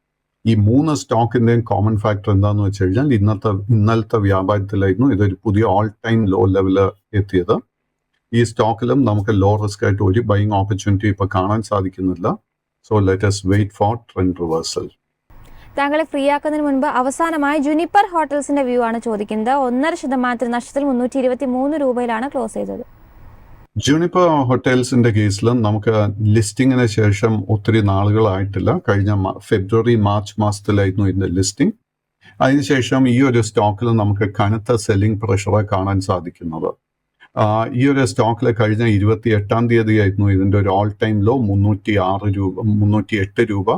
ഈ 3 സ്റ്റോക്കിന്റെയും കോമൺ ഫാക്ടർ എന്താണെന്ന് വെച്ച് കഴിഞ്ഞാൽ ഇന്നലത്തെ വ്യാപാരത്തിലായിരുന്നു ഇതൊരു പുതിയ ഓൾ ടൈം ലോ ലെവല് എത്തിയത്. ഈ സ്റ്റോക്കിലും നമുക്ക് ലോ റിസ്ക് ആയിട്ട് ഒരു ബൈങ് ഓപ്പർച്യൂണിറ്റി ഇപ്പൊ കാണാൻ സാധിക്കുന്നില്ല. So let us wait for trend reversal. താങ്കളെ ഫ്രീ ആക്കുന്നതിന് മുൻപ് അവസാനമായി ജുനിപ്പർ ഹോട്ടൽസിന്റെ വ്യൂ ആണ് ചോദിക്കുന്നത്. 1.5% നഷ്ടത്തിൽ 323 രൂപയിലാണ് ക്ലോസ് ചെയ്തത്. ജുനിപ്പർ ഹോട്ടൽസിന്റെ കേസിലും നമുക്ക് ലിസ്റ്റിങ്ങിന് ശേഷം ഒത്തിരി നാളുകളായിട്ടില്ല. കഴിഞ്ഞ ഫെബ്രുവരി മാർച്ച് മാസത്തിലായിരുന്നു ഇതിന്റെ ലിസ്റ്റിംഗ്. അതിനുശേഷം ഈ ഒരു സ്റ്റോക്കിൽ നമുക്ക് കനത്ത സെല്ലിംഗ് പ്രഷറെ കാണാൻ സാധിക്കുന്നത്. ഈ ഒരു സ്റ്റോക്കിൽ കഴിഞ്ഞ 28-ാം തീയതി ആയിരുന്നു ഇതിന്റെ ഒരു ഓൾ ടൈം ലോ 308 രൂപ.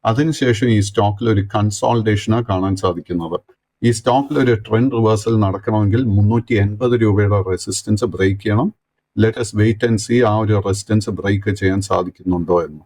അതിനുശേഷം ഈ സ്റ്റോക്കിൽ ഒരു കൺസോൾട്ടേഷനാണ് കാണാൻ സാധിക്കുന്നത്. ഈ സ്റ്റോക്കിൽ ഒരു ട്രെൻഡ് റിവേഴ്സൽ നടക്കണമെങ്കിൽ 380 രൂപയുടെ റെസിസ്റ്റൻസ് ബ്രേക്ക് ചെയ്യണം. Let us wait and see ആ ഒരു റെസിസ്റ്റൻസ് ബ്രേക്ക് ചെയ്യാൻ സാധിക്കുന്നുണ്ടോ എന്ന്.